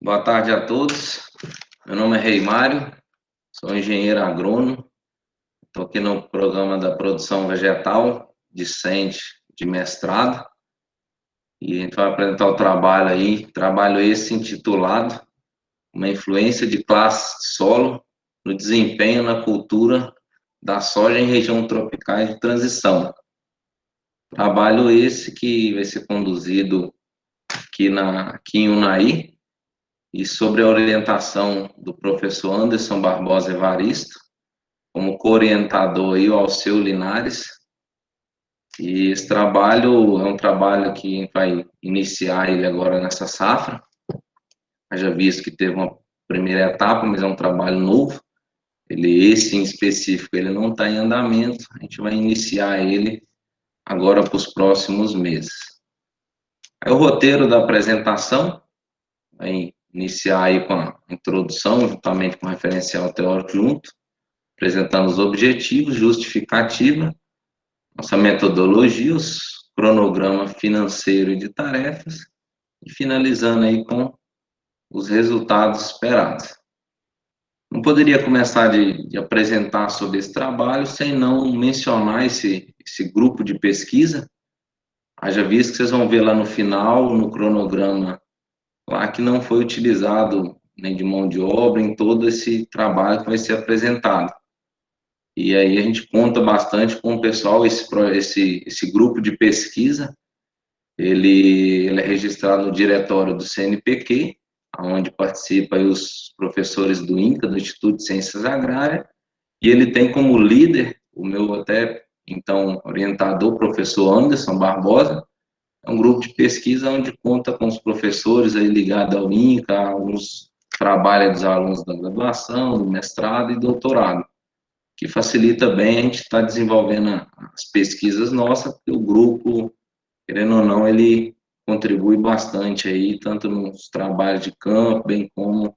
Boa tarde a todos. Meu nome é Rei Mário, sou engenheiro agrônomo, estou aqui no programa da produção vegetal, discente de mestrado, e a gente vai apresentar o trabalho aí, trabalho esse intitulado Uma influência de classes de solo no desempenho na cultura da soja em região tropicais de transição. Trabalho esse que vai ser conduzido aqui em Unai, e sobre a orientação do professor Anderson Barbosa Evaristo, como co-orientador aí o Alceu Linares. E esse trabalho é um trabalho que a gente vai iniciar ele agora nessa safra. Já visto que teve uma primeira etapa, mas é um trabalho novo. Esse em específico, ele não está em andamento. A gente vai iniciar ele agora para os próximos meses. Aí o roteiro da apresentação vai iniciar aí com a introdução, juntamente com o referencial teórico junto, apresentando os objetivos, justificativa, nossa metodologia, os cronograma financeiro e de tarefas, e finalizando aí com os resultados esperados. Não poderia começar de apresentar sobre esse trabalho sem não mencionar esse grupo de pesquisa. Haja visto que vocês vão ver lá no final, no cronograma, lá que não foi utilizado nem de mão de obra em todo esse trabalho que vai ser apresentado. E aí a gente conta bastante com o pessoal, esse grupo de pesquisa, ele é registrado no diretório do CNPq, onde participam os professores do INCA, do Instituto de Ciências Agrárias, e ele tem como líder o meu até então orientador, professor Anderson Barbosa. É um grupo de pesquisa onde conta com os professores aí ligados ao INCA, alguns trabalhos dos alunos da graduação, do mestrado e doutorado, que facilita bem a gente estar desenvolvendo as pesquisas nossas, porque o grupo, querendo ou não, ele contribui bastante aí, tanto nos trabalhos de campo, bem como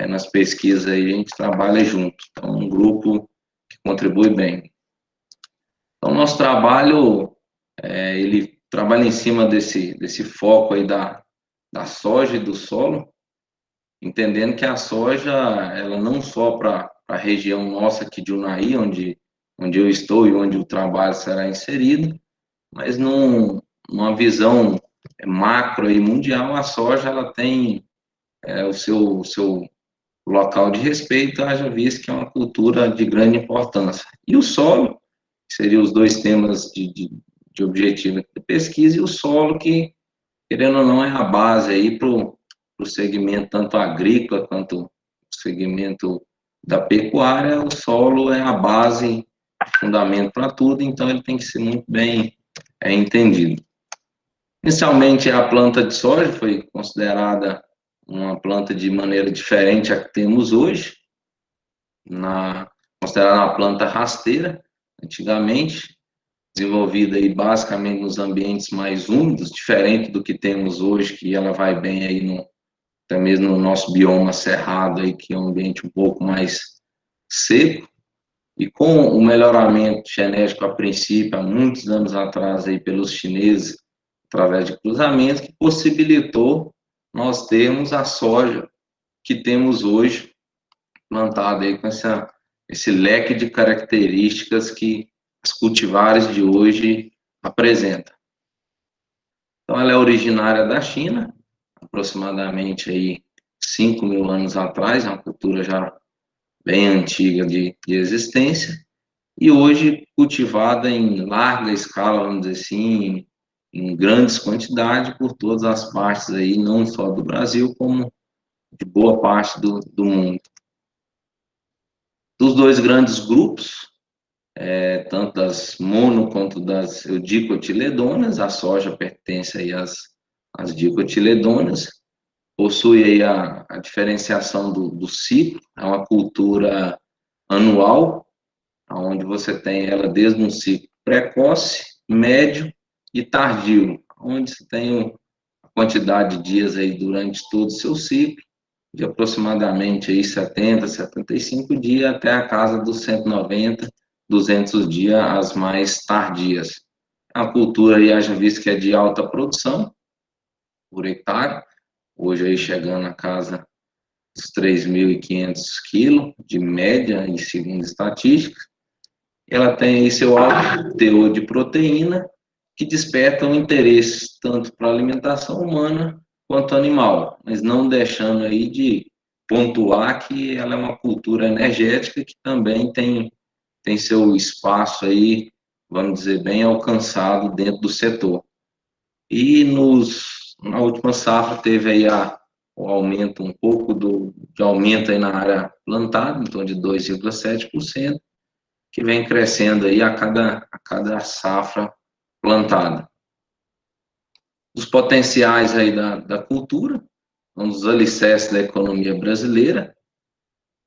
nas pesquisas aí, a gente trabalha junto. Então, um grupo que contribui bem. Então, nosso trabalho, ele trabalha em cima desse foco aí da soja e do solo, entendendo que a soja, ela não só para a região nossa aqui de Unai, onde eu estou e onde o trabalho será inserido, mas numa visão macro e mundial, a soja ela tem o seu local de respeito, haja visto que é uma cultura de grande importância. E o solo, que seriam os dois temas de objetivo de pesquisa, e o solo que, querendo ou não, é a base aí para o segmento tanto agrícola quanto o segmento da pecuária. O solo é a base, fundamento para tudo, então ele tem que ser muito bem entendido. Inicialmente, a planta de soja foi considerada uma planta de maneira diferente a que temos hoje, considerada uma planta rasteira, antigamente, desenvolvida aí basicamente nos ambientes mais úmidos, diferente do que temos hoje, que ela vai bem aí até mesmo no nosso bioma cerrado aí, que é um ambiente um pouco mais seco. E com o melhoramento genético a princípio, há muitos anos atrás aí pelos chineses, através de cruzamentos, que possibilitou nós termos a soja que temos hoje, plantada aí com esse leque de características que as cultivares de hoje apresentam. Então, ela é originária da China, aproximadamente aí 5.000 anos atrás, é uma cultura já bem antiga de existência, e hoje cultivada em larga escala, vamos dizer assim, em grandes quantidades por todas as partes aí, não só do Brasil, como de boa parte do mundo. Dos dois grandes grupos, tanto das mono quanto das dicotiledôneas, a soja pertence aí às dicotiledôneas, possui aí a diferenciação do ciclo, é uma cultura anual, onde você tem ela desde um ciclo precoce, médio e tardio, onde você tem a quantidade de dias aí durante todo o seu ciclo, de aproximadamente aí 70, 75 dias, até a casa dos 190, 200 dias, as mais tardias. A cultura aí, haja visto que é de alta produção por hectare, hoje aí chegando a casa dos 3.500 quilos de média, e segundo estatísticas. Ela tem aí seu alto teor de proteína, que desperta um interesse tanto para a alimentação humana quanto animal, mas não deixando aí de pontuar que ela é uma cultura energética que também tem seu espaço aí, vamos dizer, bem alcançado dentro do setor. E na última safra teve aí o aumento, um pouco de aumento aí na área plantada, em torno de 2,7%, que vem crescendo aí a cada safra plantada. Os potenciais aí da cultura, um dos alicerces da economia brasileira,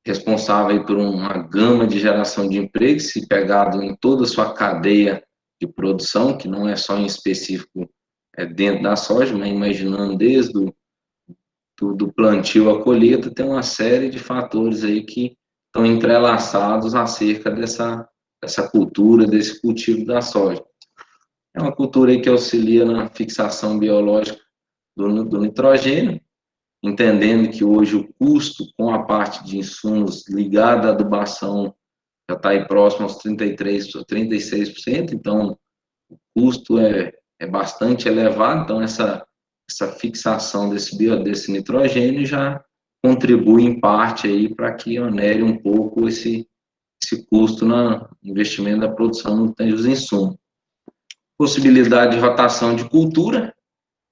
responsável por uma gama de geração de empregos, se pegado em toda a sua cadeia de produção, que não é só em específico dentro da soja, mas imaginando desde do plantio à colheita, tem uma série de fatores aí que estão entrelaçados acerca dessa cultura, desse cultivo da soja. É uma cultura aí que auxilia na fixação biológica do nitrogênio, entendendo que hoje o custo com a parte de insumos ligada à adubação já está aí próximo aos 33% ou 36%, então o custo é bastante elevado, então essa fixação desse nitrogênio já contribui em parte aí para que onere um pouco esse custo no investimento da produção dos insumos. Possibilidade de rotação de cultura,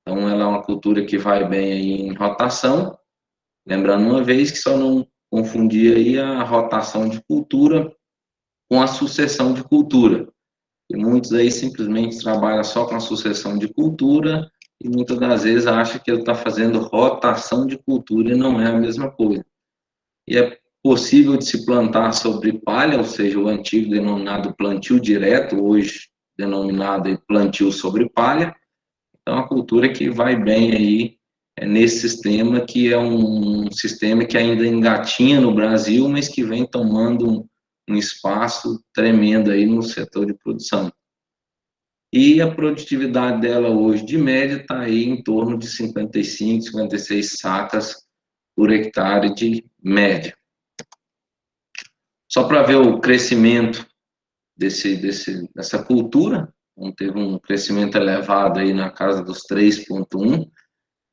então ela é uma cultura que vai bem aí em rotação, lembrando uma vez que só não confundir aí a rotação de cultura com a sucessão de cultura. E muitos aí simplesmente trabalham só com a sucessão de cultura e muitas das vezes acham que ele está fazendo rotação de cultura e não é a mesma coisa. E é possível de se plantar sobre palha, ou seja, o antigo denominado plantio direto, hoje denominado plantio sobre palha. Então, a cultura que vai bem aí nesse sistema, que é um sistema que ainda engatinha no Brasil, mas que vem tomando um espaço tremendo aí no setor de produção. E a produtividade dela hoje, de média, está aí em torno de 55, 56 sacas por hectare de média. Só para ver o crescimento dessa cultura, então, teve um crescimento elevado aí na casa dos 3,1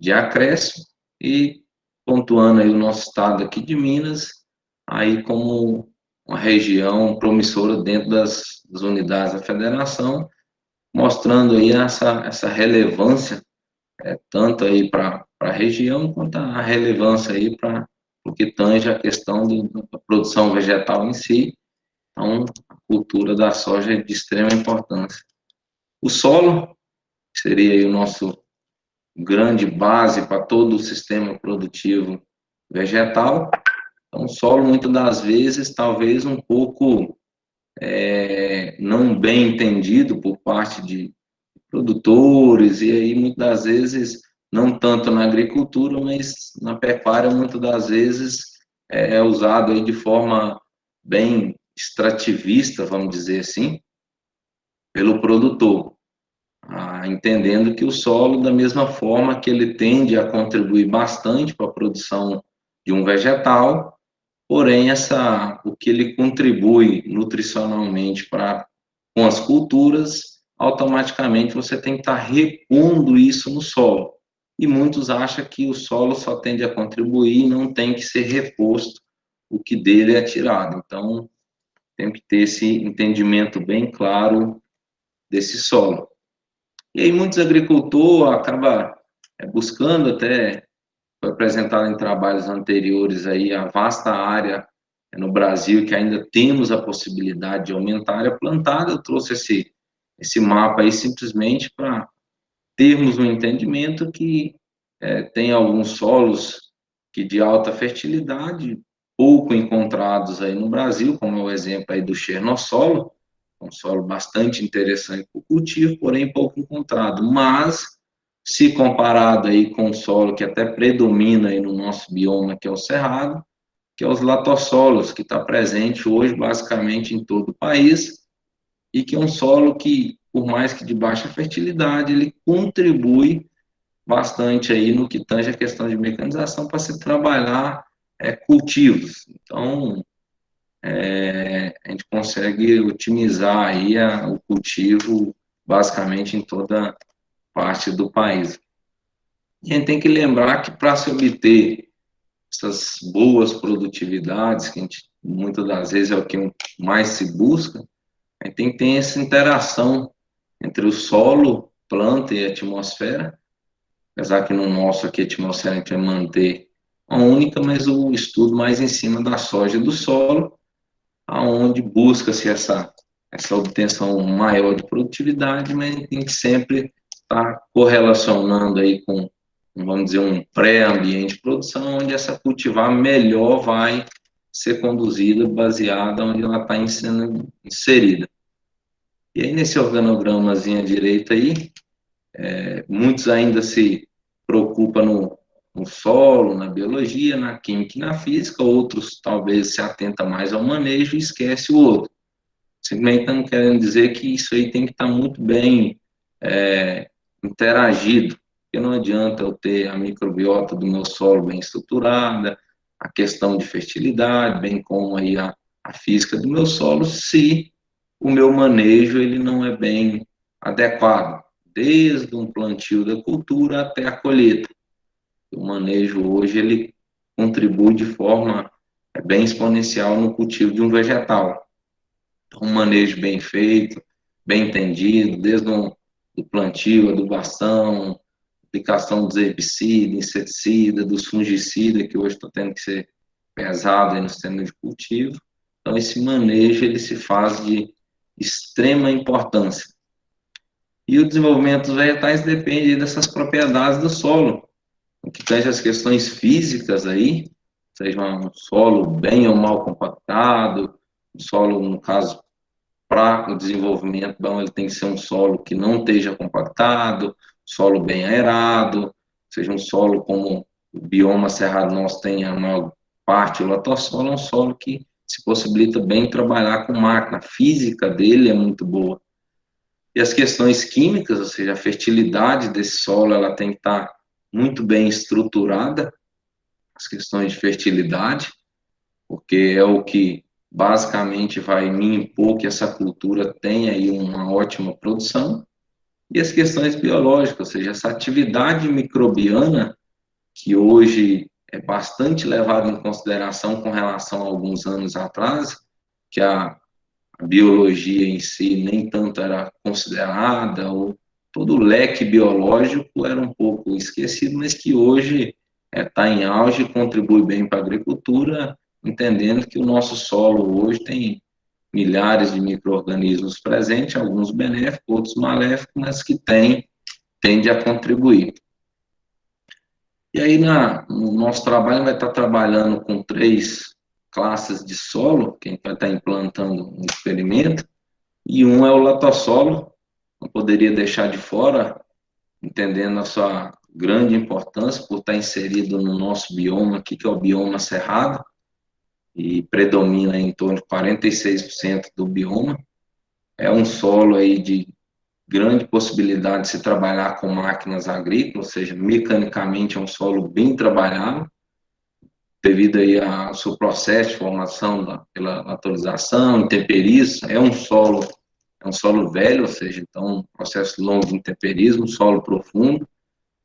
de acréscimo, e pontuando aí o nosso estado aqui de Minas, aí como uma região promissora dentro das unidades da federação, mostrando aí essa relevância, tanto aí para a região, quanto a relevância aí para o que tange a questão da produção vegetal em si. Então, a cultura da soja é de extrema importância. O solo, que seria aí o nosso grande base para todo o sistema produtivo vegetal. Então, o solo, muitas das vezes, talvez um pouco não bem entendido por parte de produtores, e aí muitas das vezes, não tanto na agricultura, mas na pecuária, muitas das vezes é usado aí de forma bem extrativista, vamos dizer assim, pelo produtor, entendendo que o solo, da mesma forma que ele tende a contribuir bastante para a produção de um vegetal, porém o que ele contribui nutricionalmente com as culturas, automaticamente você tem que estar repondo isso no solo. E muitos acham que o solo só tende a contribuir e não tem que ser reposto o que dele é tirado. Então, tem que ter esse entendimento bem claro desse solo. E aí muitos agricultores acabam buscando, até foi apresentado em trabalhos anteriores aí, a vasta área no Brasil que ainda temos a possibilidade de aumentar a área plantada. Eu trouxe esse mapa aí simplesmente para termos um entendimento que tem alguns solos que de alta fertilidade, pouco encontrados aí no Brasil, como é o exemplo aí do Chernossolo, um solo bastante interessante para o cultivo, porém pouco encontrado. Mas, se comparado aí com o solo que até predomina aí no nosso bioma, que é o Cerrado, que é os latossolos, que está presente hoje basicamente em todo o país, e que é um solo que, por mais que de baixa fertilidade, ele contribui bastante aí no que tange a questão de mecanização para se trabalhar cultivos. Então, a gente consegue otimizar aí o cultivo basicamente em toda parte do país. E a gente tem que lembrar que para se obter essas boas produtividades, que a gente, muitas das vezes é o que mais se busca, a gente tem que ter essa interação entre o solo, planta e atmosfera, apesar que no nosso aqui a atmosfera a gente vai manter a única, mas o estudo mais em cima da soja e do solo, aonde busca-se essa obtenção maior de produtividade, mas tem que sempre estar correlacionando aí com, vamos dizer, um pré-ambiente de produção, onde essa cultivar melhor vai ser conduzida baseada onde ela está sendo inserida. E aí, nesse organogramazinho à direita aí, muitos ainda se preocupam no solo, na biologia, na química e na física, outros talvez se atentam mais ao manejo e esquece o outro. Simplesmente estamos querendo dizer que isso aí tem que estar muito bem interagido, porque não adianta eu ter a microbiota do meu solo bem estruturada, a questão de fertilidade, bem como aí a física do meu solo, se o meu manejo ele não é bem adequado, desde um plantio da cultura até a colheita. O manejo hoje ele contribui de forma bem exponencial no cultivo de um vegetal. Então, um manejo bem feito, bem entendido, desde do plantio, adubação, aplicação dos herbicidas, inseticida, dos fungicidas, que hoje está tendo que ser pesado aí no sistema de cultivo. Então, esse manejo ele se faz de extrema importância. E o desenvolvimento dos vegetais depende dessas propriedades do solo, o que tange as questões físicas aí, seja um solo bem ou mal compactado, um solo, no caso, para o desenvolvimento bom, ele tem que ser um solo que não esteja compactado, solo bem aerado, seja um solo como o bioma cerrado nosso tem a maior parte, o latossolo é um solo que se possibilita bem trabalhar com máquina, a física dele é muito boa. E as questões químicas, ou seja, a fertilidade desse solo, ela tem que estar muito bem estruturada, as questões de fertilidade, porque é o que basicamente vai me impor que essa cultura tenha aí uma ótima produção, e as questões biológicas, ou seja, essa atividade microbiana, que hoje é bastante levada em consideração com relação a alguns anos atrás, que a biologia em si nem tanto era considerada, ou todo o leque biológico era um pouco esquecido, mas que hoje está em auge e contribui bem para a agricultura, entendendo que o nosso solo hoje tem milhares de micro-organismos presentes, alguns benéficos, outros maléficos, mas que tende a contribuir. E aí, no nosso trabalho, vai estar trabalhando com 3 classes de solo, que a gente vai estar implantando um experimento, e um é o latossolo, não poderia deixar de fora, entendendo a sua grande importância por estar inserido no nosso bioma aqui, que é o bioma cerrado, e predomina em torno de 46% do bioma. É um solo aí de grande possibilidade de se trabalhar com máquinas agrícolas, ou seja, mecanicamente é um solo bem trabalhado, devido aí ao seu processo de formação pela naturalização, intemperismo, é um solo velho, ou seja, então um processo longo de intemperismo, solo profundo,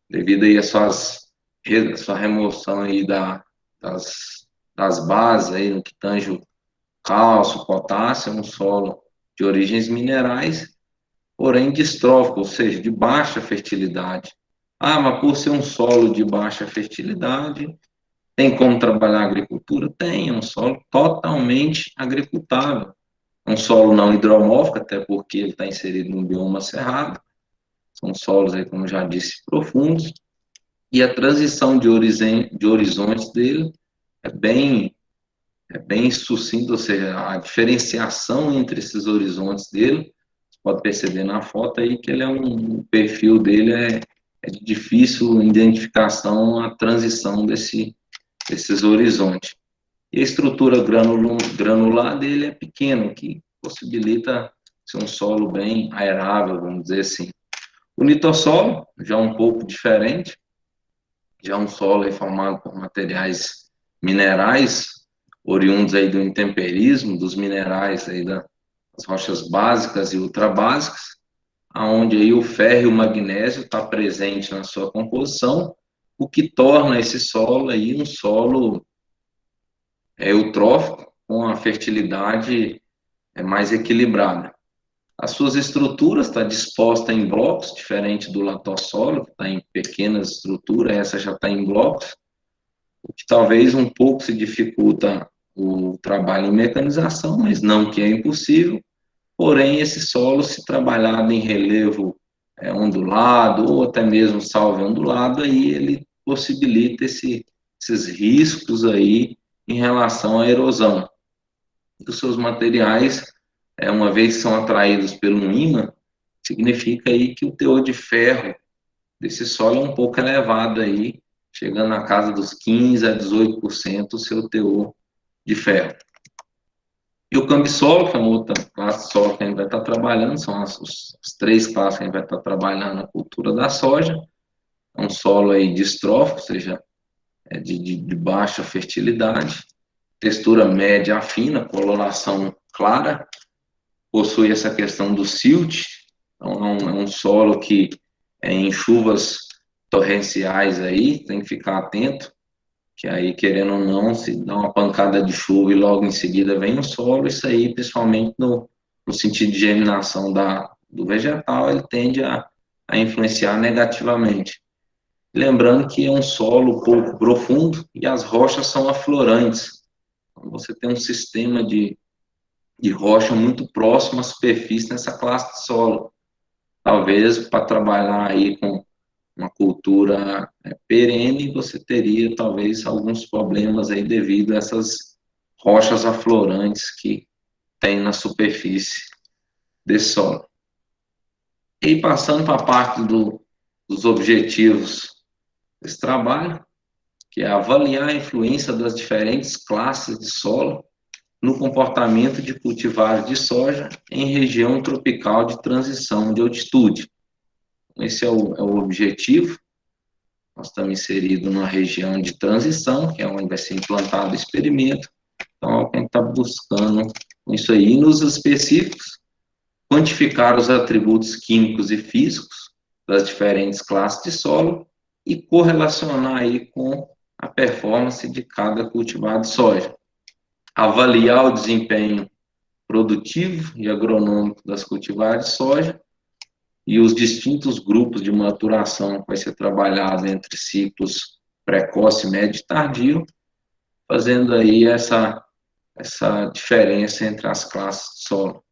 devido aí a sua remoção aí das bases aí no que tange o cálcio, potássio, é um solo de origens minerais, porém distrófico, ou seja, de baixa fertilidade. Ah, mas por ser um solo de baixa fertilidade, tem como trabalhar a agricultura? Tem, é um solo totalmente agricultável. É um solo não hidromórfico, até porque ele está inserido no bioma cerrado. São solos, aí, como já disse, profundos. E a transição de horizontes dele é bem sucinta, ou seja, a diferenciação entre esses horizontes dele, você pode perceber na foto aí que ele o perfil dele é de difícil identificação, a transição desses horizontes. E a estrutura granular dele é pequena, o que possibilita ser um solo bem aerável, vamos dizer assim. O litossolo já é um pouco diferente, já é um solo aí formado por materiais minerais, oriundos aí do intemperismo, dos minerais aí das rochas básicas e ultrabásicas, aonde aí o ferro e o magnésio está presente na sua composição, o que torna esse solo aí um solo eutrófico, com a fertilidade mais equilibrada. As suas estruturas está disposta em blocos, diferente do latossolo, que está em pequenas estruturas, essa já está em blocos, o que talvez um pouco se dificulta o trabalho em mecanização, mas não que é impossível. Porém, esse solo, se trabalhado em relevo ondulado, ou até mesmo salve ondulado, aí ele possibilita esses riscos aí em relação à erosão. E os seus materiais, uma vez que são atraídos pelo ímã, significa aí que o teor de ferro desse solo é um pouco elevado aí, chegando na casa dos 15 a 18% o seu teor de ferro. E o cambisolo, que é uma outra classe de solo que a gente vai estar trabalhando, são as três classes que a gente vai estar trabalhando na cultura da soja. É um solo aí distrófico, ou seja, de baixa fertilidade, textura média a fina, coloração clara, possui essa questão do silt, então é um solo que em chuvas torrenciais aí, tem que ficar atento, que aí, querendo ou não, se dá uma pancada de chuva e logo em seguida vem o solo, isso aí, principalmente no sentido de germinação do vegetal, ele tende a influenciar negativamente. Lembrando que é um solo pouco profundo e as rochas são aflorantes. Então, você tem um sistema de rocha muito próximo à superfície nessa classe de solo. Talvez para trabalhar aí com uma cultura perene, você teria talvez alguns problemas aí devido a essas rochas aflorantes que tem na superfície desse solo. E passando para a parte dos objetivos desse trabalho, que é avaliar a influência das diferentes classes de solo no comportamento de cultivares de soja em região tropical de transição de altitude. Esse é o objetivo. Nós estamos inseridos numa região de transição, que é onde vai ser implantado o experimento. Então, é o que a gente está buscando com isso aí. E nos específicos, quantificar os atributos químicos e físicos das diferentes classes de solo e correlacionar aí com a performance de cada cultivar de soja. Avaliar o desempenho produtivo e agronômico das cultivares de soja e os distintos grupos de maturação que vai ser trabalhado entre ciclos precoce, médio e tardio, fazendo aí essa diferença entre as classes de solo.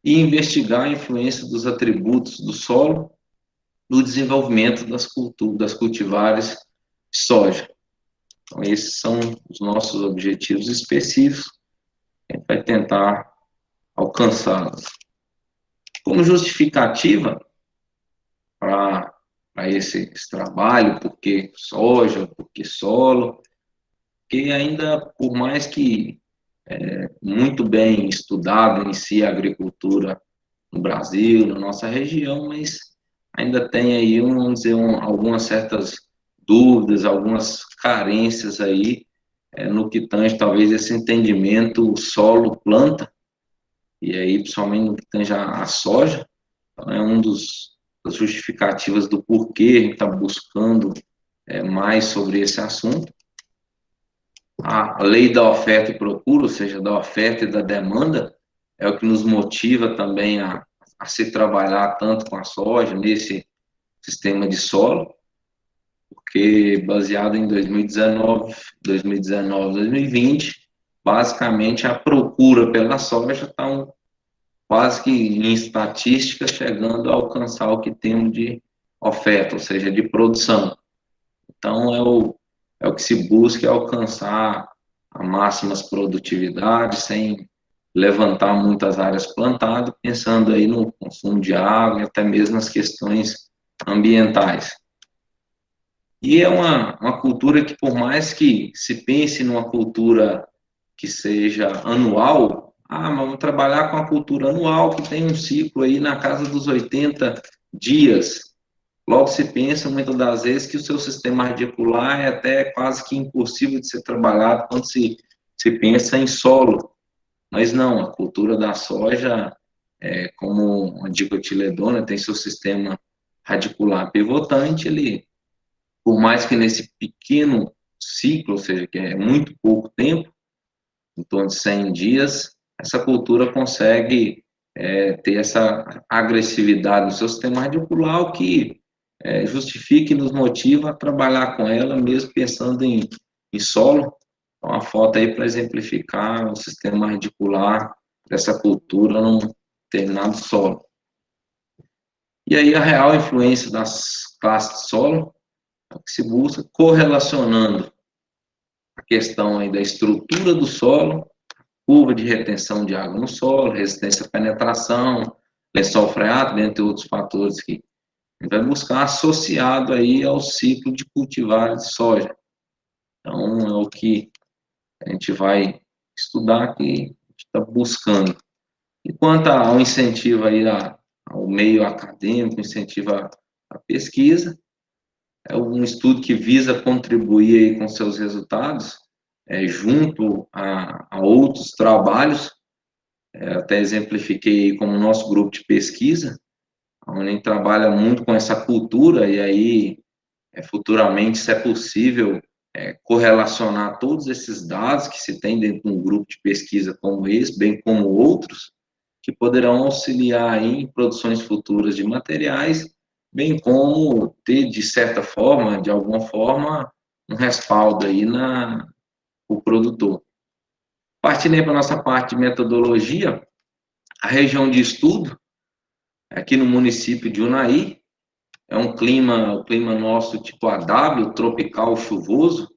E investigar a influência dos atributos do solo no desenvolvimento das cultivares de soja. Então, esses são os nossos objetivos específicos, a gente vai tentar alcançá-los. Como justificativa para esse trabalho, por que soja, por que solo, porque ainda, por mais que muito bem estudado em si a agricultura no Brasil, na nossa região, mas ainda tem aí, vamos dizer, algumas certas dúvidas, algumas carências aí, no que tange talvez esse entendimento solo-planta, e aí principalmente no que tange a soja, então é das justificativas do porquê a gente está buscando mais sobre esse assunto. A lei da oferta e procura, ou seja, da oferta e da demanda, é o que nos motiva também a se trabalhar tanto com a soja nesse sistema de solo, porque baseado em 2019, 2020, basicamente a procura pela soja está quase que em estatística chegando a alcançar o que temos de oferta, ou seja, de produção. Então é o que se busca alcançar a máximas produtividades sem levantar muitas áreas plantadas, pensando aí no consumo de água e até mesmo nas questões ambientais. E é uma cultura que, por mais que se pense numa cultura que seja anual, mas vamos trabalhar com a cultura anual, que tem um ciclo aí na casa dos 80 dias. logo se pensa, muitas das vezes, que o seu sistema radicular é até quase que impossível de ser trabalhado quando se pensa em solo. Mas não, a cultura da soja, como a dicotiledona, tem seu sistema radicular pivotante, ele, por mais que nesse pequeno ciclo, ou seja, que é muito pouco tempo, em torno de 100 dias, essa cultura consegue ter essa agressividade no seu sistema radicular, o que justifica e nos motiva a trabalhar com ela, mesmo pensando em solo. Então, uma foto aí para exemplificar o sistema radicular dessa cultura num determinado solo. E aí a real influência das classes de solo é o que se busca, correlacionando a questão aí da estrutura do solo, curva de retenção de água no solo, resistência à penetração, lençol freático, dentre outros fatores que a gente vai buscar associado aí ao ciclo de cultivar de soja. Então, é o que a gente vai estudar, que a gente está buscando. E quanto ao incentivo aí ao meio acadêmico, incentivo à pesquisa, é um estudo que visa contribuir aí com seus resultados, junto a outros trabalhos, até exemplifiquei como nosso grupo de pesquisa, onde a gente trabalha muito com essa cultura, e aí, futuramente, se é possível, correlacionar todos esses dados que se tem dentro de um grupo de pesquisa como esse, bem como outros, que poderão auxiliar aí em produções futuras de materiais, bem como ter, de certa forma, de alguma forma, um respaldo aí o produtor. Partindo aí para a nossa parte de metodologia, a região de estudo, aqui no município de Unai, é o clima nosso tipo AW, tropical chuvoso,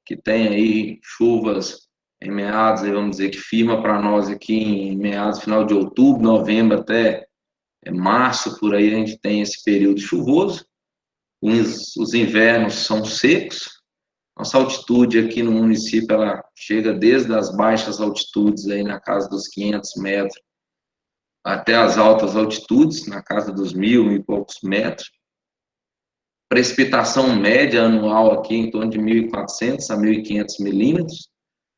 que tem aí chuvas em meados, vamos dizer que firma para nós aqui em meados, final de outubro, novembro até março, por aí a gente tem esse período chuvoso. Os invernos são secos. Nossa altitude aqui no município, ela chega desde as baixas altitudes, aí na casa dos 500 metros, até as altas altitudes, na casa dos 1.000 e poucos metros. Precipitação média anual aqui em torno de 1.400 a 1.500 milímetros.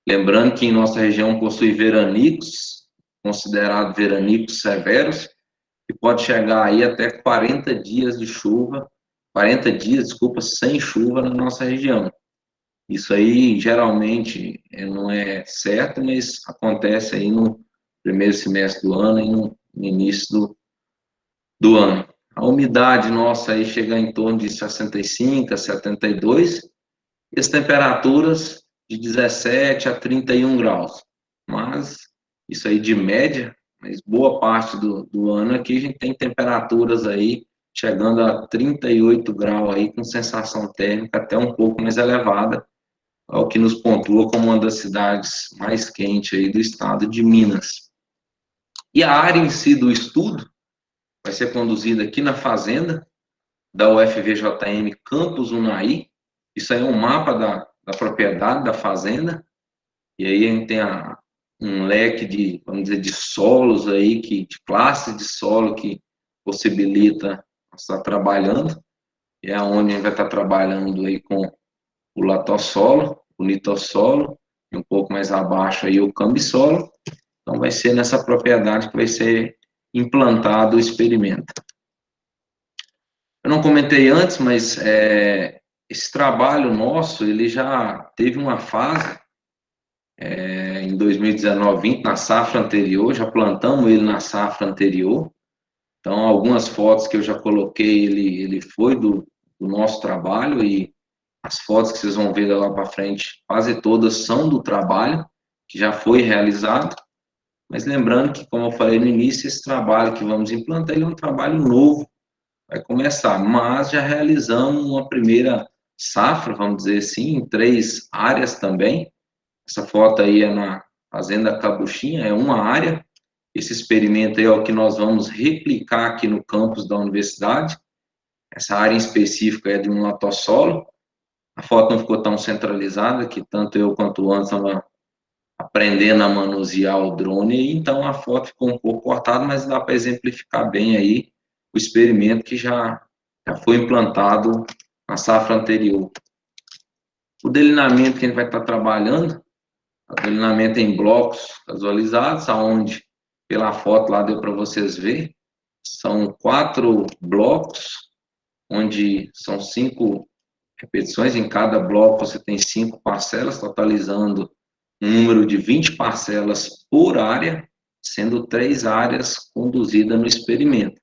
Lembrando que em nossa região possui veranicos, considerados veranicos severos, que pode chegar aí até 40 dias de chuva, 40 dias, desculpa, sem chuva na nossa região. Isso aí geralmente não é certo, mas acontece aí no primeiro semestre do ano e no início do ano. A umidade nossa aí chega em torno de 65 a 72, e as temperaturas de 17 a 31 graus. Mas isso aí de média, mas boa parte do ano aqui a gente tem temperaturas aí chegando a 38 graus aí, com sensação térmica até um pouco mais elevada, o que nos pontua como uma das cidades mais quentes aí do estado de Minas. E a área em si do estudo vai ser conduzida aqui na fazenda da UFVJM Campus Unai. Isso aí é um mapa da propriedade da fazenda, e aí a gente tem um leque de, vamos dizer, de solos aí, de classes de solo que possibilita estar trabalhando, e é onde a gente vai estar trabalhando aí com o latossolo, o nitossolo, e um pouco mais abaixo aí o cambissolo. Então vai ser nessa propriedade que vai ser implantado o experimento. Eu não comentei antes, mas esse trabalho nosso, ele já teve uma fase em 2019-20, na safra anterior, já plantamos ele na safra anterior. Então, algumas fotos que eu já coloquei, ele foi do nosso trabalho, e as fotos que vocês vão ver lá para frente, quase todas são do trabalho que já foi realizado. Mas lembrando que, como eu falei no início, esse trabalho que vamos implantar, ele é um trabalho novo, vai começar, mas já realizamos uma primeira safra, vamos dizer assim, em 3 áreas também. Essa foto aí é na Fazenda Cabuchinha, é uma área. Esse experimento aí é o que nós vamos replicar aqui no campus da universidade. Essa área em específico é de um latossolo. A foto não ficou tão centralizada, que tanto eu quanto o Anderson estava aprendendo a manusear o drone, então a foto ficou um pouco cortada, mas dá para exemplificar bem aí o experimento que já já foi implantado na safra anterior. O delineamento que a gente vai estar trabalhando, o delineamento em blocos casualizados, aonde pela foto lá deu para vocês ver, são 4 blocos, onde são 5 repetições, em cada bloco você tem 5 parcelas, totalizando um número de 20 parcelas por área, sendo 3 áreas conduzidas no experimento.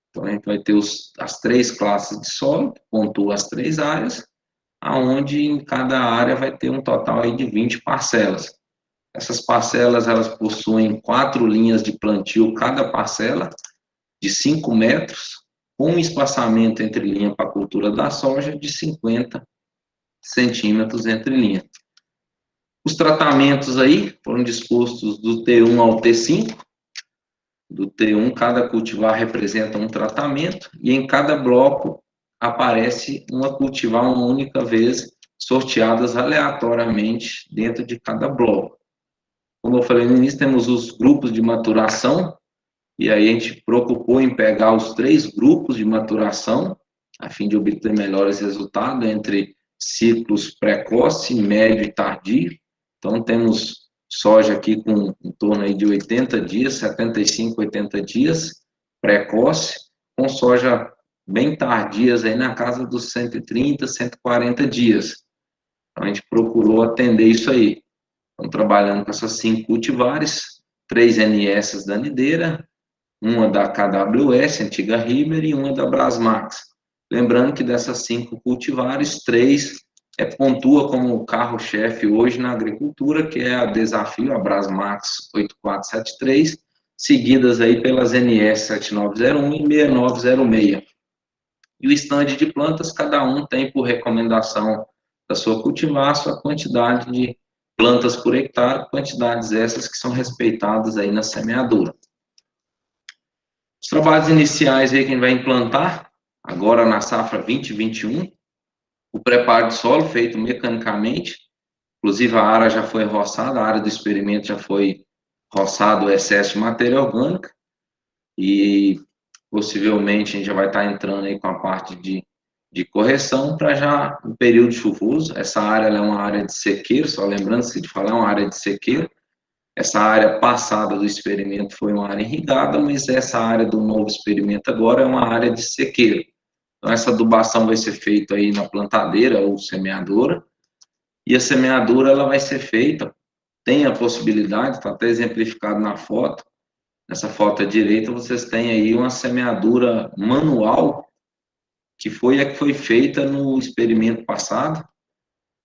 Então, a gente vai ter as 3 classes de solo, que pontuam as 3 áreas, aonde em cada área vai ter um total aí de 20 parcelas. Essas parcelas, elas possuem 4 linhas de plantio cada parcela, de 5 metros, com um espaçamento entre linha para a cultura da soja de 50 centímetros entre linha. Os tratamentos aí foram dispostos do T1 ao T5. Do T1, cada cultivar representa um tratamento, e em cada bloco aparece uma cultivar uma única vez, sorteadas aleatoriamente dentro de cada bloco. Como eu falei no início, temos os grupos de maturação, e aí a gente preocupou em pegar os 3 grupos de maturação, a fim de obter melhores resultados entre ciclos precoce, médio e tardio. Então, temos soja aqui com em torno aí de 80 dias, 75, 80 dias, precoce, com soja bem tardias aí na casa dos 130, 140 dias. Então, a gente procurou atender isso aí. Estamos trabalhando com essas 5 cultivares, 3 NS da Nideira, uma da KWS, antiga Riber, e uma da Brasmax. Lembrando que dessas 5 cultivares, 3 pontua como carro-chefe hoje na agricultura, que é a Desafio, a Brasmax 8473, seguidas aí pelas NS 7901 e 6906. E o estande de plantas, cada um tem por recomendação da sua cultivar a sua quantidade de plantas por hectare, quantidades essas que são respeitadas aí na semeadura. Os trabalhos iniciais aí que a gente vai implantar, agora na safra 2021, o preparo de solo feito mecanicamente, inclusive a área já foi roçada, a área do experimento já foi roçado o excesso de matéria orgânica, e possivelmente a gente já vai estar entrando aí com a parte de correção para já no período chuvoso. Essa área é uma área de sequeiro, só lembrando-se de falar, é uma área de sequeiro. Essa área passada do experimento foi uma área irrigada, mas essa área do novo experimento agora é uma área de sequeiro. Então, essa adubação vai ser feita aí na plantadeira ou semeadora, e a semeadura ela vai ser feita, tem a possibilidade, está até exemplificado na foto, nessa foto à direita vocês têm aí uma semeadura manual, que foi a que foi feita no experimento passado,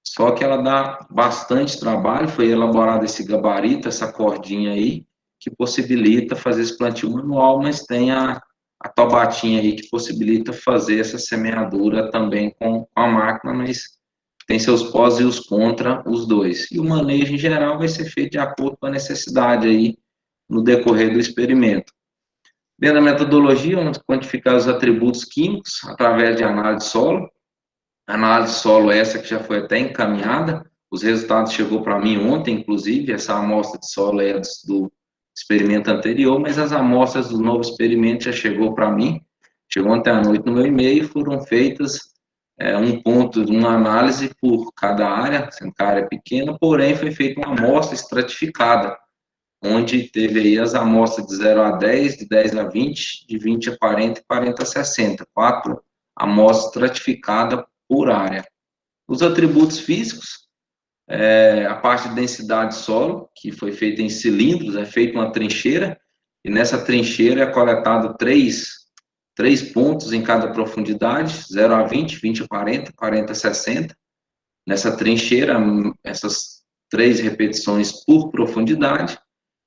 só que ela dá bastante trabalho, foi elaborado esse gabarito, essa cordinha aí, que possibilita fazer esse plantio manual, mas tem a tobatinha aí que possibilita fazer essa semeadura também com a máquina, mas tem seus pós e os contra os dois. E o manejo em geral vai ser feito de acordo com a necessidade aí no decorrer do experimento. Dentro da metodologia, vamos quantificar os atributos químicos através de análise de solo. Análise de solo essa que já foi até encaminhada, os resultados chegou para mim ontem, inclusive, essa amostra de solo é do experimento anterior, mas as amostras do novo experimento já chegou para mim, chegou ontem à noite no meu e-mail, foram feitas uma análise por cada área, sendo que a área é pequena, porém foi feita uma amostra estratificada, onde teve aí as amostras de 0 a 10, de 10 a 20, de 20 a 40 e 40 a 60, 4 amostras estratificadas por área. Os atributos físicos, a parte de densidade de solo, que foi feita em cilindros, é feita uma trincheira, e nessa trincheira é coletado três pontos em cada profundidade, 0 a 20, 20 a 40, 40 a 60. Nessa trincheira, essas 3 repetições por profundidade,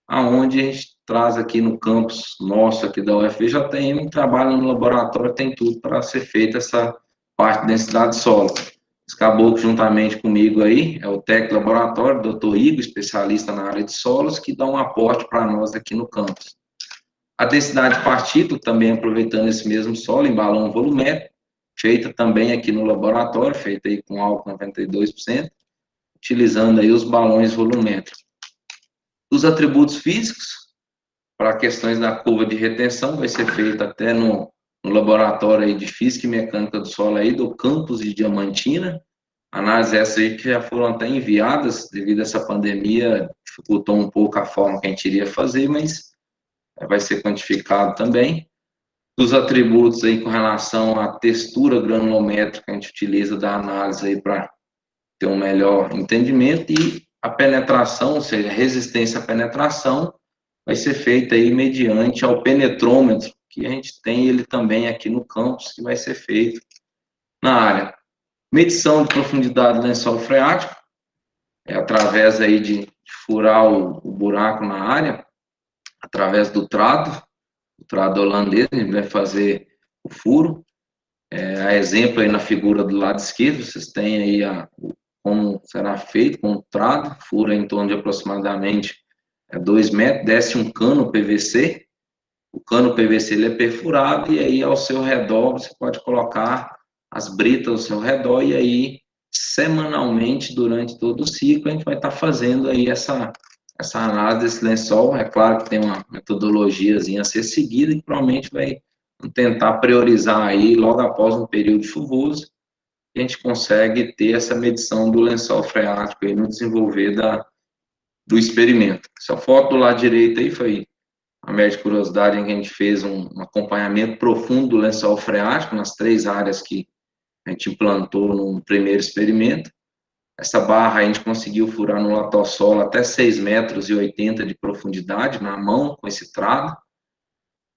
aonde a gente traz aqui no campus nosso aqui da UFVJM, trabalha no laboratório, tem tudo para ser feita essa parte de densidade de solo. Esse caboclo, juntamente comigo aí, é o técnico laboratório, Dr. Igor, especialista na área de solos, que dá um aporte para nós aqui no campus. A densidade de partícula, também aproveitando esse mesmo solo, em balão volumétrico, feita também aqui no laboratório, feita aí com álcool 92%, utilizando aí os balões volumétricos. Os atributos físicos, para questões da curva de retenção, vai ser feito até no no laboratório aí de Física e Mecânica do Solo aí do campus de Diamantina. Análises essas aí que já foram até enviadas, devido a essa pandemia, dificultou um pouco a forma que a gente iria fazer, mas vai ser quantificado também. Dos atributos aí com relação à textura granulométrica que a gente utiliza da análise aí para ter um melhor entendimento, e a penetração, ou seja, a resistência à penetração, vai ser feita aí mediante ao penetrômetro, que a gente tem ele também aqui no campus, que vai ser feito na área. Medição de profundidade do lençol freático, através aí de furar o buraco na área, através do trado holandês, a gente vai fazer o furo. A exemplo aí na figura do lado esquerdo, vocês têm aí como será feito com o trado, fura em torno de aproximadamente 2 metros, desce um cano PVC, o cano PVC ele é perfurado, e aí ao seu redor você pode colocar as britas ao seu redor, e aí semanalmente, durante todo o ciclo, a gente vai estar fazendo aí essa análise desse lençol. É claro que tem uma metodologiazinha a ser seguida, e provavelmente vai tentar priorizar aí logo após um período chuvoso, a gente consegue ter essa medição do lençol freático aí no desenvolver do experimento. Essa foto do lado direito aí foi a média de curiosidade, em que a gente fez um acompanhamento profundo do lençol freático nas 3 áreas que a gente implantou no primeiro experimento. Essa barra a gente conseguiu furar no latossolo até 6,80 metros de profundidade na mão com esse trado.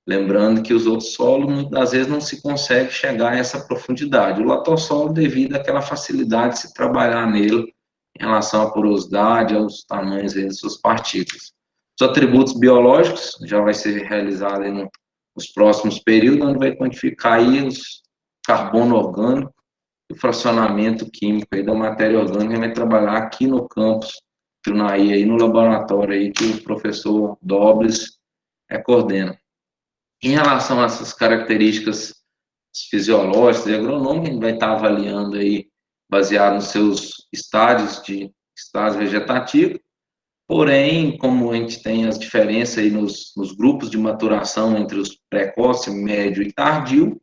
Lembrando que os outros solos, muitas das vezes, não se consegue chegar a essa profundidade. O latossolo, devido àquela facilidade de se trabalhar nele, em relação à porosidade, aos tamanhos das suas partículas. Os atributos biológicos, já vai ser realizado aí nos próximos períodos, onde vai quantificar aí os carbono orgânico e o fracionamento químico aí da matéria orgânica, que vai trabalhar aqui no campus do NAI, aí no laboratório aí que o professor Dobles coordena. Em relação a essas características fisiológicas e agronômicas, a gente vai estar avaliando aí, baseado nos seus estágio vegetativo. Porém, como a gente tem as diferenças aí nos grupos de maturação entre os precoce, médio e tardio,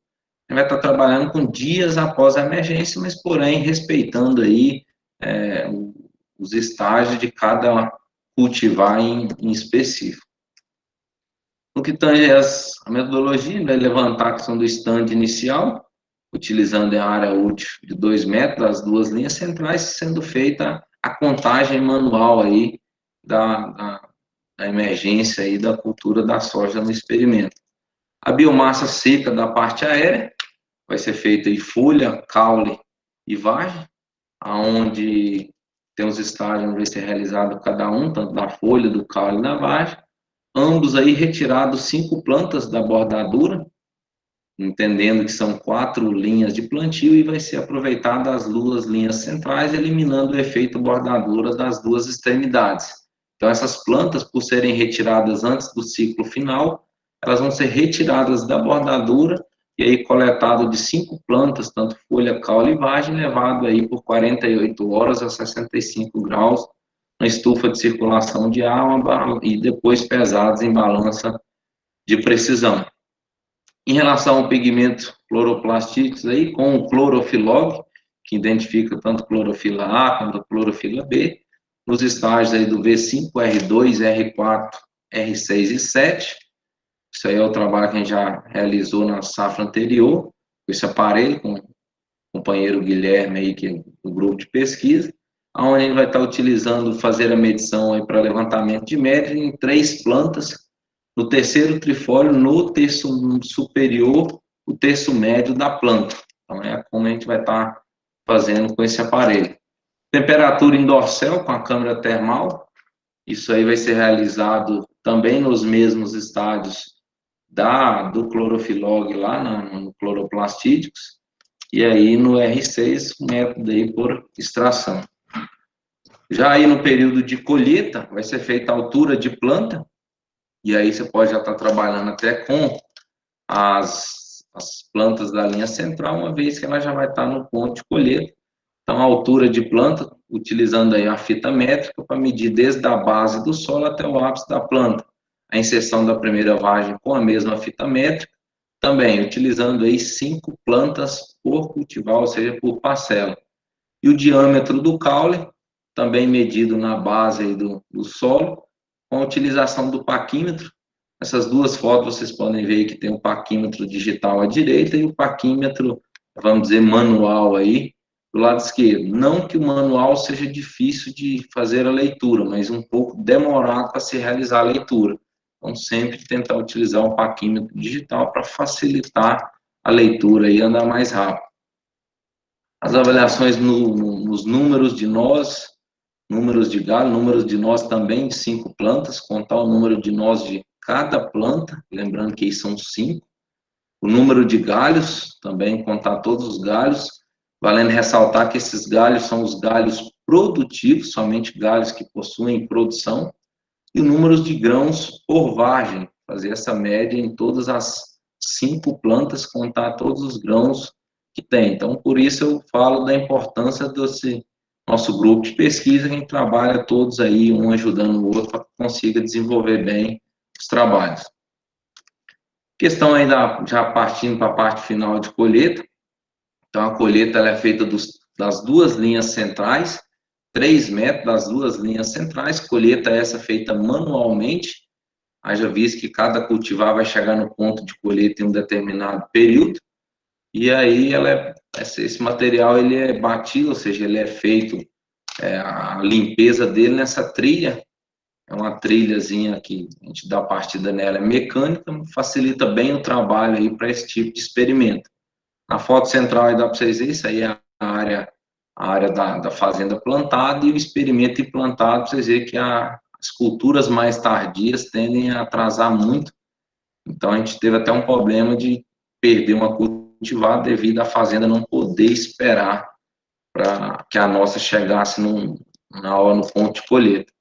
a gente vai estar trabalhando com dias após a emergência, mas porém respeitando aí os estágios de cada cultivar em específico. No que tange a metodologia, vai levantar a questão do stand inicial, utilizando a área útil de 2 metros, das 2 linhas centrais, sendo feita a contagem manual aí da emergência aí da cultura da soja no experimento. A biomassa seca da parte aérea vai ser feita em folha, caule e vagem, onde tem os estágios onde vai ser realizado cada um, tanto da folha, do caule e da vagem. Ambos aí retirados 5 plantas da bordadura, entendendo que são 4 linhas de plantio, e vai ser aproveitado as 2 linhas centrais, eliminando o efeito bordadura das 2 extremidades. Então, essas plantas, por serem retiradas antes do ciclo final, elas vão ser retiradas da bordadura, e aí coletado de 5 plantas, tanto folha, caule e vagem, levado aí por 48 horas a 65 graus, na estufa de circulação de ar, e depois pesados em balança de precisão. Em relação ao pigmento cloroplastídeos, aí, com o clorofilog, que identifica tanto clorofila A quanto clorofila B, nos estágios aí do V5, R2, R4, R6 e 7. Isso aí é o trabalho que a gente já realizou na safra anterior, com esse aparelho, com o companheiro Guilherme aí, que é do grupo de pesquisa, onde a gente vai estar utilizando, fazer a medição aí para levantamento de média em 3 plantas, no terceiro trifólio, no terço superior, o terço médio da planta. Então, é como a gente vai estar fazendo com esse aparelho. Temperatura em dorsal com a câmera termal, isso aí vai ser realizado também nos mesmos estádios do clorofilog lá no cloroplastídicos, e aí no R6, o método aí por extração. Já aí no período de colheita, vai ser feita a altura de planta, e aí você pode já estar trabalhando até com as plantas da linha central, uma vez que ela já vai estar no ponto de colheita. Então, a altura de planta, utilizando aí a fita métrica para medir desde a base do solo até o ápice da planta. A inserção da primeira vagem com a mesma fita métrica, também utilizando aí 5 plantas por cultivar, ou seja, por parcela. E o diâmetro do caule, também medido na base aí do solo, com a utilização do paquímetro. Essas duas fotos vocês podem ver que tem o paquímetro digital à direita e o paquímetro, vamos dizer, manual aí, do lado esquerdo. Não que o manual seja difícil de fazer a leitura, mas um pouco demorado para se realizar a leitura. Então, sempre tentar utilizar o paquímetro digital para facilitar a leitura e andar mais rápido. As avaliações nos números de nós, números de galho, números de nós também de 5 plantas, contar o número de nós de cada planta, lembrando que aí são 5. O número de galhos, também contar todos os galhos, valendo ressaltar que esses galhos são os galhos produtivos, somente galhos que possuem produção, e o número de grãos por vagem, fazer essa média em todas as 5 plantas, contar todos os grãos que tem. Então, por isso eu falo da importância desse nosso grupo de pesquisa, que a gente trabalha todos aí, um ajudando o outro, para que consiga desenvolver bem os trabalhos. Questão aí já partindo para a parte final de colheita. Então, a colheita ela é feita das 2 linhas centrais, 3 metros das 2 linhas centrais, colheita essa feita manualmente, haja visto que cada cultivar vai chegar no ponto de colheita em um determinado período, e aí esse material ele é batido, ou seja, ele é feito, a limpeza dele nessa trilha, é uma trilhazinha que a gente dá partida nela, é mecânica, facilita bem o trabalho aí para esse tipo de experimento. Na foto central aí dá para vocês verem, isso aí é a área da fazenda plantada, e o experimento implantado, para vocês verem que as culturas mais tardias tendem a atrasar muito. Então, a gente teve até um problema de perder uma cultivada devido à fazenda não poder esperar para que a nossa chegasse na hora, no ponto de colheita.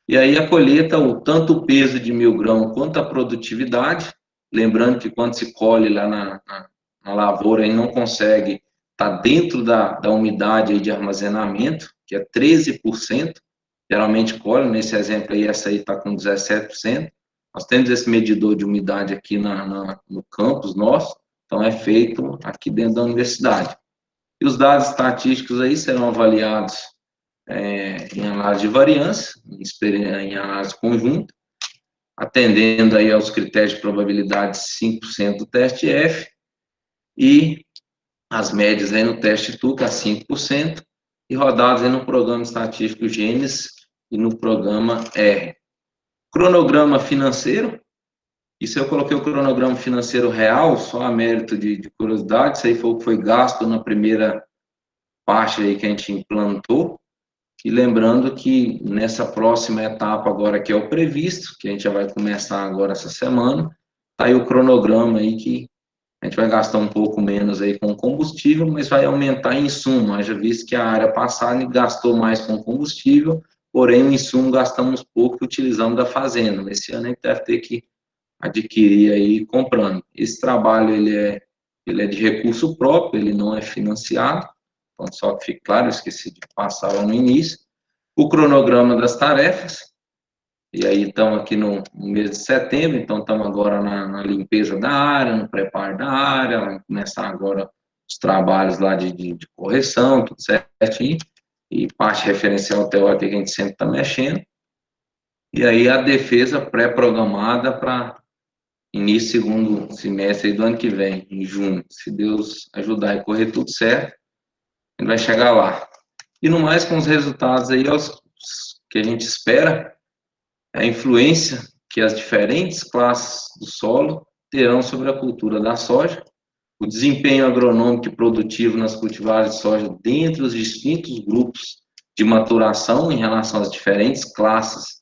E aí a colheita, tanto o peso de 1.000 grãos quanto a produtividade, lembrando que quando se colhe lá na lavoura, aí não consegue estar dentro da umidade aí de armazenamento, que é 13%, geralmente colhe, nesse exemplo aí, essa aí está com 17%. Nós temos esse medidor de umidade aqui no campus nosso, então é feito aqui dentro da universidade. E os dados estatísticos aí serão avaliados em análise de variância, em análise conjunta, atendendo aí aos critérios de probabilidade 5% do teste F, e as médias aí no teste TUCA a 5%, e rodados aí no programa estatístico GENES e no programa R. Cronograma financeiro, isso eu coloquei o cronograma financeiro real, só a mérito de curiosidade, isso aí foi o que foi gasto na primeira parte aí que a gente implantou, e lembrando que nessa próxima etapa agora, que é o previsto, que a gente já vai começar agora essa semana, tá aí o cronograma aí que a gente vai gastar um pouco menos aí com combustível, mas vai aumentar em insumo, haja visto que a área passada gastou mais com combustível, porém o insumo gastamos pouco e utilizamos da fazenda. Esse ano a gente deve ter que adquirir aí comprando. Esse trabalho ele é de recurso próprio, ele não é financiado, então só que fique claro, eu esqueci de passar lá no início. O cronograma das tarefas, e aí estamos aqui no mês de setembro, então estamos agora na limpeza da área, no preparo da área, vamos começar agora os trabalhos lá de correção, tudo certinho, e parte referencial teórica que a gente sempre está mexendo. E aí a defesa pré-programada para início segundo semestre do ano que vem, em junho. Se Deus ajudar e correr tudo certo, a gente vai chegar lá. E no mais, com os resultados aí, que a gente espera, a influência que as diferentes classes do solo terão sobre a cultura da soja, o desempenho agronômico e produtivo nas cultivares de soja dentro dos distintos grupos de maturação em relação às diferentes classes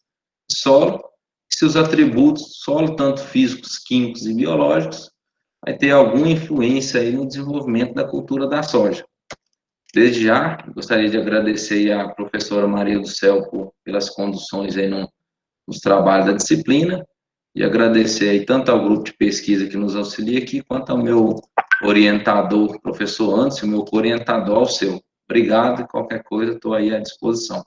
de solo, e seus atributos, solo, tanto físicos, químicos e biológicos, vai ter alguma influência aí no desenvolvimento da cultura da soja. Desde já, gostaria de agradecer à professora Maria do Céu pelas conduções aí nos trabalhos da disciplina, e agradecer aí tanto ao grupo de pesquisa que nos auxilia aqui, quanto ao meu orientador, professor Anderson, o meu orientador ao seu. Obrigado, e qualquer coisa, estou aí à disposição.